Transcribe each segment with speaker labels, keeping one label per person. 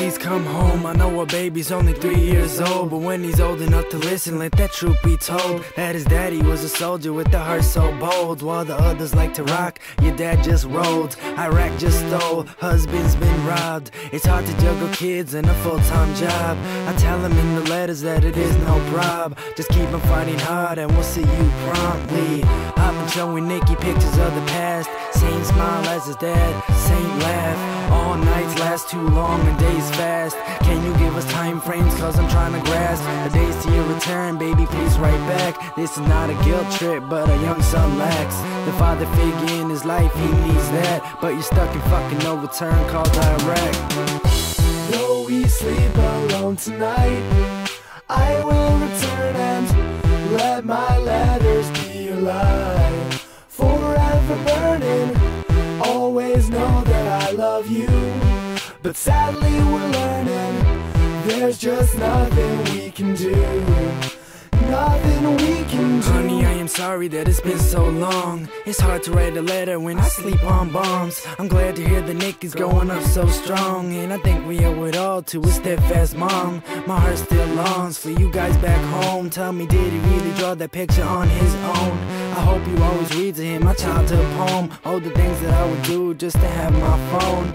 Speaker 1: please come home. I know our baby's only 3 years old, but when he's old enough to listen, let that truth be told, that his daddy was a soldier with a heart so bold. While the others like to rock, your dad just rolled. Iraq just stole, husband's been robbed. It's hard to juggle kids and a full-time job. I tell him in the letters that it is no prob. Just keep him fighting hard and we'll see you promptly. I've been showing Nicky pictures of the past. Same smile as his dad, same laugh. All nights last too long and days fast. Can you give us time frames, cause I'm trying to grasp the days to your return, baby, please write back. This is not a guilt trip, but a young son lacks the father figure in his life, he needs that. But you're stuck in fucking no return called Iraq.
Speaker 2: Though we sleep alone tonight, I will return and let my letters be your light. Forever burning, always know that I love you. But sadly we're learning, there's just nothing we can do. Nothing we can do.
Speaker 1: Honey, I am sorry that it's been so long. It's hard to write a letter when I sleep on bombs. I'm glad to hear the Nick is growing up so strong, and I think we owe it all to a steadfast mom. My heart still longs for you guys back home. Tell me, did he really draw that picture on his own? I hope you always read to him my childhood poem. Oh, the things that I would do just to have my phone.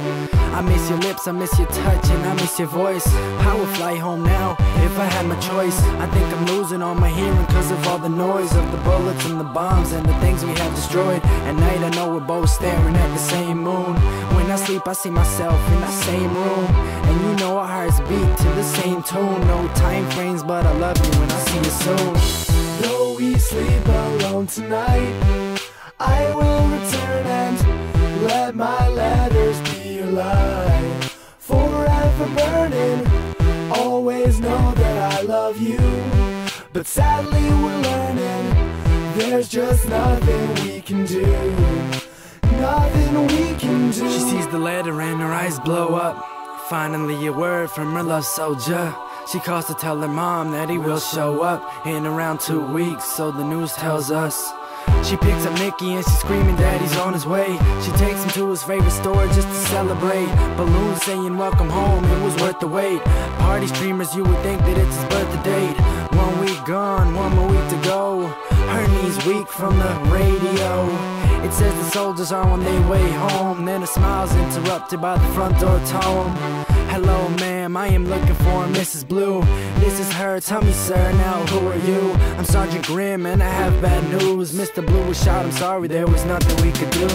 Speaker 1: I miss your lips, I miss your touch, and I miss your voice. I would fly home now if I had my choice. I think I'm losing all my hearing cause of all the noise of the bullets and the bombs and the things we have destroyed. At night I know we're both staring at the same moon. When I sleep I see myself in that same room, and you know our hearts beat to the same tune. No time frames, but I love you and I see you soon.
Speaker 2: Though we sleep alone tonight, I will return and let my letters be your light. Forever burning, always know that I love you. But sadly we're learning, there's just nothing we can do. Nothing we can do.
Speaker 1: She sees the letter and her eyes blow up. Finally a word from her love soldier. She calls to tell her mom that he will show up in around 2 weeks, so the news tells us. She picks up Nicky and she's screaming daddy's on his way. She takes him to his favorite store just to celebrate. Balloons saying welcome home, it was worth the wait. Party streamers, you would think that it's his birthday date. 1 week gone, 1 more week to go. Her knees weak from the radio. It says the soldiers are on their way home. Then her smile's interrupted by the front door tone. Hello ma'am, I am looking for Mrs. Blue. This is her, tell me sir, now who are you? I'm Sergeant Grimm and I have bad news. Mr. Blue was shot, I'm sorry, there was nothing we could do.